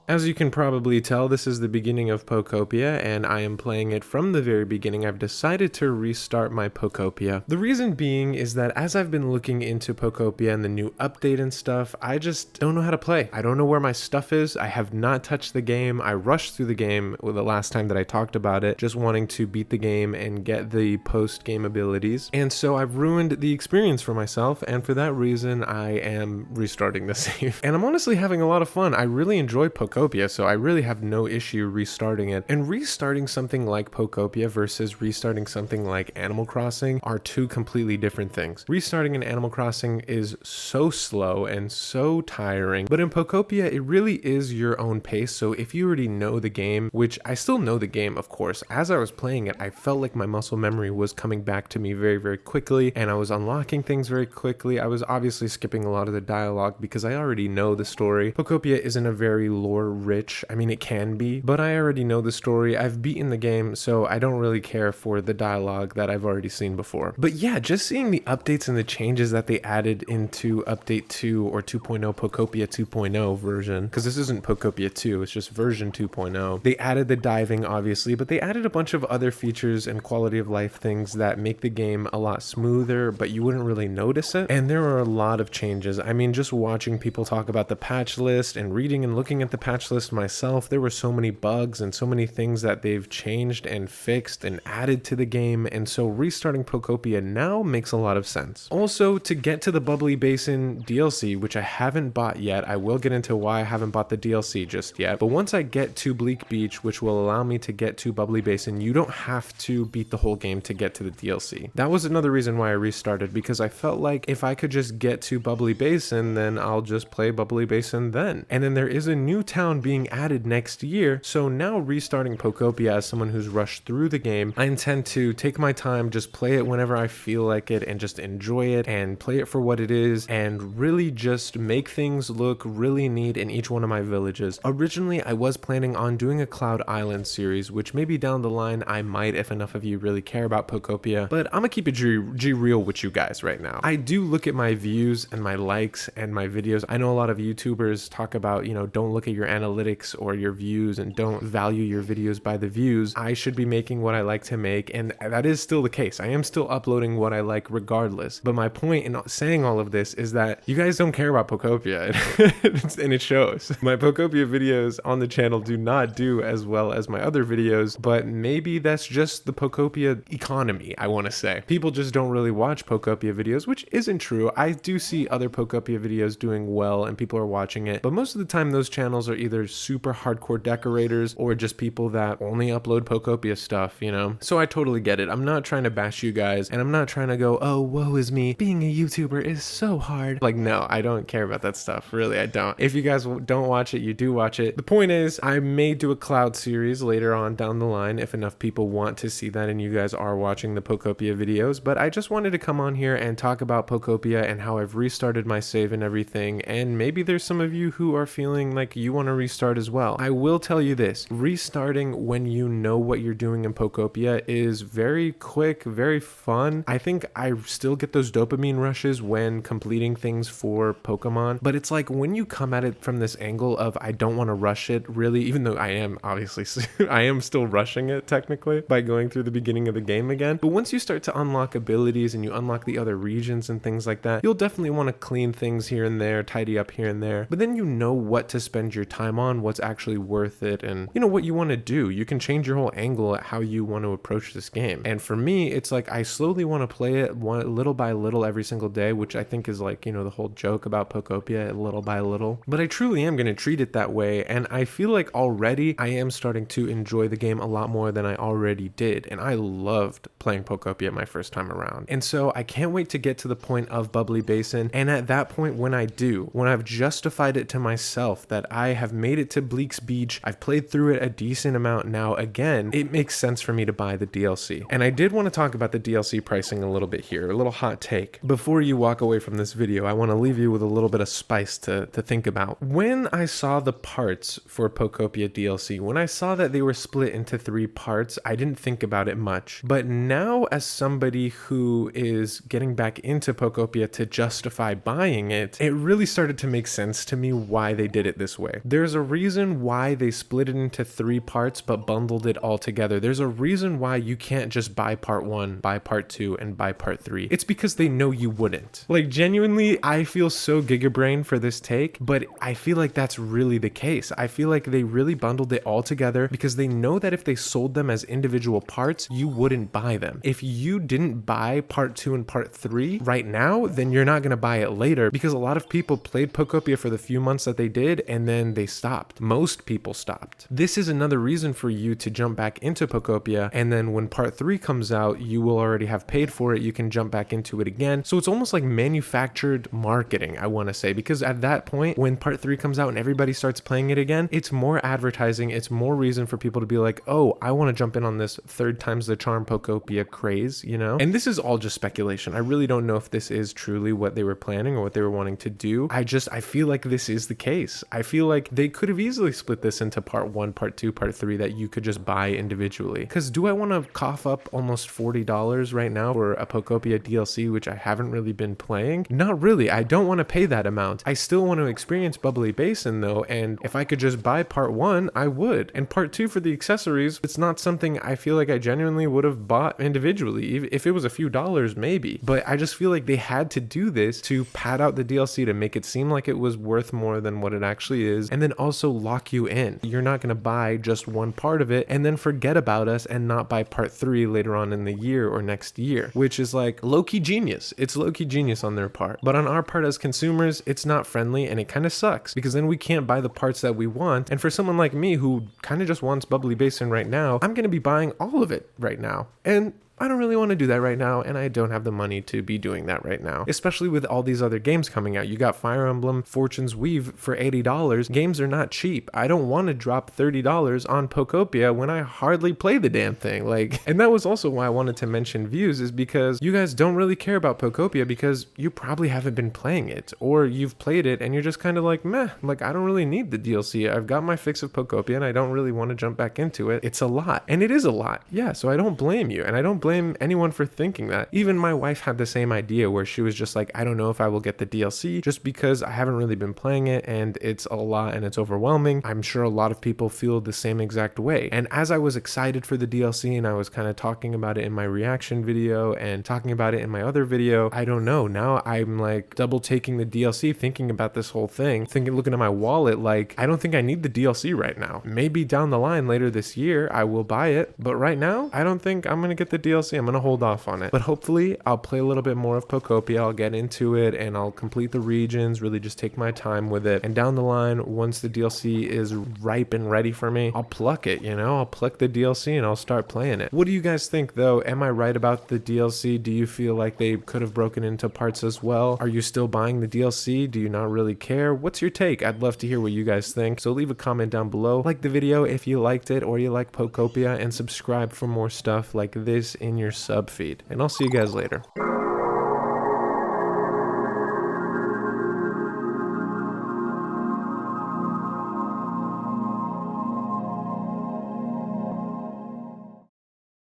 As you can probably tell, this is the beginning of Pokopia, and I am playing it from the very beginning. I've decided to restart my Pokopia. The reason being is that as I've been looking into Pokopia and the new update and stuff, I just don't know how to play. I don't know where my stuff is. I have not touched the game. I rushed through the game the last time that I talked about it, just wanting to beat the game and get the post-game abilities. And so I've ruined the experience for myself, and for that reason, I am restarting the save. And I'm honestly having a lot of fun. I really enjoy Pokopia, so I really have no issue restarting it. And restarting something like Pokopia versus restarting something like Animal Crossing are two completely different things. Restarting in Animal Crossing is so slow and so tiring, but in Pokopia, it really is your own pace. So if you already know the game, which I still know the game, of course, as I was playing it, I felt like my muscle memory was coming back to me very, very quickly, and I was unlocking things very quickly. I was obviously skipping a lot of the dialogue because I already know the story. Pokopia isn't a very lore rich. I mean, it can be, but I already know the story. I've beaten the game, so I don't really care for the dialogue that I've already seen before. But yeah, just seeing the updates and the changes that they added into update 2 or 2.0 Pokopia 2.0 version, because this isn't Pokopia 2, it's just version 2.0. They added the diving, obviously, but they added a bunch of other features and quality of life things that make the game a lot smoother, but you wouldn't really notice it. And there are a lot of changes. I mean, just watching people talk about the patch list and reading and looking at the patch list myself, there were so many bugs and so many things that they've changed and fixed and added to the game, and so restarting Pokopia now makes a lot of sense. Also, to get to the Bubbly Basin DLC, which I haven't bought yet, I will get into why I haven't bought the DLC just yet, but once I get to Bleak Beach, which will allow me to get to Bubbly Basin, you don't have to beat the whole game to get to the DLC. That was another reason why I restarted, because I felt like if I could just get to Bubbly Basin, then I'll just play Bubbly Basin then. And then there is a new town being added next year, so now restarting Pokopia as someone who's rushed through the game, I intend to take my time, just play it whenever I feel like it, and just enjoy it and play it for what it is, and really just make things look really neat in each one of my villages. Originally, I was planning on doing a Cloud Island series, which maybe down the line I might if enough of you really care about Pokopia, but I'm gonna keep it G real with you guys right now. I do look at my views and my likes and my videos. I know a lot of YouTubers talk about, you know, don't look at your analytics or your views and don't value your videos by the views. I should be making what I like to make, and that is still the case. I am still uploading what I like regardless, but my point in saying all of this is that you guys don't care about Pokopia and it shows. My Pokopia videos on the channel do not do as well as my other videos, but maybe that's just the Pokopia economy, I want to say. People just don't really watch Pokopia videos, which isn't true. I do see other Pokopia videos doing well and people are watching it, but most of the time those channels are either super hardcore decorators or just people that only upload Pokopia stuff, you know? So I totally get it. I'm not trying to bash you guys, and I'm not trying to go, oh, woe is me, being a YouTuber is so hard. Like, no, I don't care about that stuff. Really, I don't. If you guys don't watch it, you do watch it. The point is, I may do a Cloud series later on down the line if enough people want to see that and you guys are watching the Pokopia videos, but I just wanted to come on here and talk about Pokopia and how I've restarted my save and everything, and maybe there's some of you who are feeling like you want to restart as well. I will tell you this, restarting when you know what you're doing in Pokopia is very quick, very fun. I think I still get those dopamine rushes when completing things for Pokemon, but it's like when you come at it from this angle of I don't want to rush it really, even though I am obviously I am still rushing it technically by going through the beginning of the game again, but once you start to unlock abilities and you unlock the other regions and things like that, you'll definitely want to clean things here and there, tidy up here and there, but then you know what to spend your time on, what's actually worth it, and you know what you want to do. You can change your whole angle at how you want to approach this game. And for me, it's like I slowly want to play it little by little every single day, which I think is like, you know, the whole joke about Pokopia, little by little. But I truly am going to treat it that way, and I feel like already I am starting to enjoy the game a lot more than I already did, and I loved playing Pokopia my first time around. And so I can't wait to get to the point of Bubbly Basin, and at that point when I do, when I've justified it to myself that I have have made it to Bleak's Beach. I've played through it a decent amount now. Again, it makes sense for me to buy the DLC. And I did want to talk about the DLC pricing a little bit here, a little hot take. Before you walk away from this video, I want to leave you with a little bit of spice to think about. When I saw the parts for Pokopia DLC, when I saw that they were split into 3 parts, I didn't think about it much. But now, as somebody who is getting back into Pokopia to justify buying it, it really started to make sense to me why they did it this way. There's a reason why they split it into 3 parts but bundled it all together. There's a reason why you can't just buy part 1, buy part 2, and buy part 3. It's because they know you wouldn't. Like, genuinely, I feel so gigabrain for this take, but I feel like that's really the case. I feel like they really bundled it all together because they know that if they sold them as individual parts, you wouldn't buy them. If you didn't buy part 2 and part 3 right now, then you're not going to buy it later, because a lot of people played Pokopia for the few months that they did and then they stopped. Most people stopped. This is another reason for you to jump back into Pokopia, and then when part 3 comes out, you will already have paid for it. You can jump back into it again. So it's almost like manufactured marketing, I want to say, because at that point, when part 3 comes out and everybody starts playing it again, it's more advertising. It's more reason for people to be like, oh, I want to jump in on this 3rd times the charm Pokopia craze, you know? And this is all just speculation. I really don't know if this is truly what they were planning or what they were wanting to do. I feel like this is the case. I feel like they could have easily split this into part 1, part 2, part 3 that you could just buy individually. Because do I want to cough up almost $40 right now for a Pokopia DLC, which I haven't really been playing? Not really. I don't want to pay that amount. I still want to experience Bubbly Basin though, and if I could just buy part 1, I would. And part 2 for the accessories, it's not something I feel like I genuinely would have bought individually. If it was a few dollars, maybe. But I just feel like they had to do this to pad out the DLC to make it seem like it was worth more than what it actually is, and then also lock you in. You're not going to buy just one part of it and then forget about us and not buy part 3 later on in the year or next year, which is like low-key genius. It's low-key genius on their part. But on our part as consumers, it's not friendly, and it kind of sucks because then we can't buy the parts that we want. And for someone like me who kind of just wants Bubbly Basin right now, I'm going to be buying all of it right now. And I don't really want to do that right now, and I don't have the money to be doing that right now, especially with all these other games coming out. You got Fire Emblem Fortune's Weave for $80. Games are not cheap. I don't want to drop $30 on Pokopia when I hardly play the damn thing. And that was also why I wanted to mention views, is because you guys don't really care about Pokopia because you probably haven't been playing it, or you've played it and you're just kind of like, meh, like I don't really need the DLC. I've got my fix of Pokopia and I don't really want to jump back into it. It's a lot, and it is a lot. Yeah, so I don't blame you, and I don't blame anyone for thinking that. Even my wife had the same idea where she was just like, I don't know if I will get the DLC just because I haven't really been playing it and it's a lot and it's overwhelming. I'm sure a lot of people feel the same exact way. And as I was excited for the DLC and I was kind of talking about it in my reaction video and talking about it in my other video, I don't know, now I'm like double taking the DLC, thinking about this whole thing, looking at my wallet, like I don't think I need the DLC right now. Maybe down the line later this year I will buy it, but right now I don't think I'm gonna get the DLC. I'm gonna hold off on it, but hopefully I'll play a little bit more of Pokopia. I'll get into it and I'll complete the regions, really just take my time with it, and down the line, once the DLC is ripe and ready for me, I'll pluck it, you know, I'll pluck the DLC and I'll start playing it. What do you guys think though? Am I right about the DLC? Do you feel like they could have broken into parts as well? Are you still buying the DLC? Do you not really care? What's your take? I'd love to hear what you guys think, so leave a comment down below, like the video if you liked it or you like Pokopia, and subscribe for more stuff like this in your sub feed. And I'll see you guys later.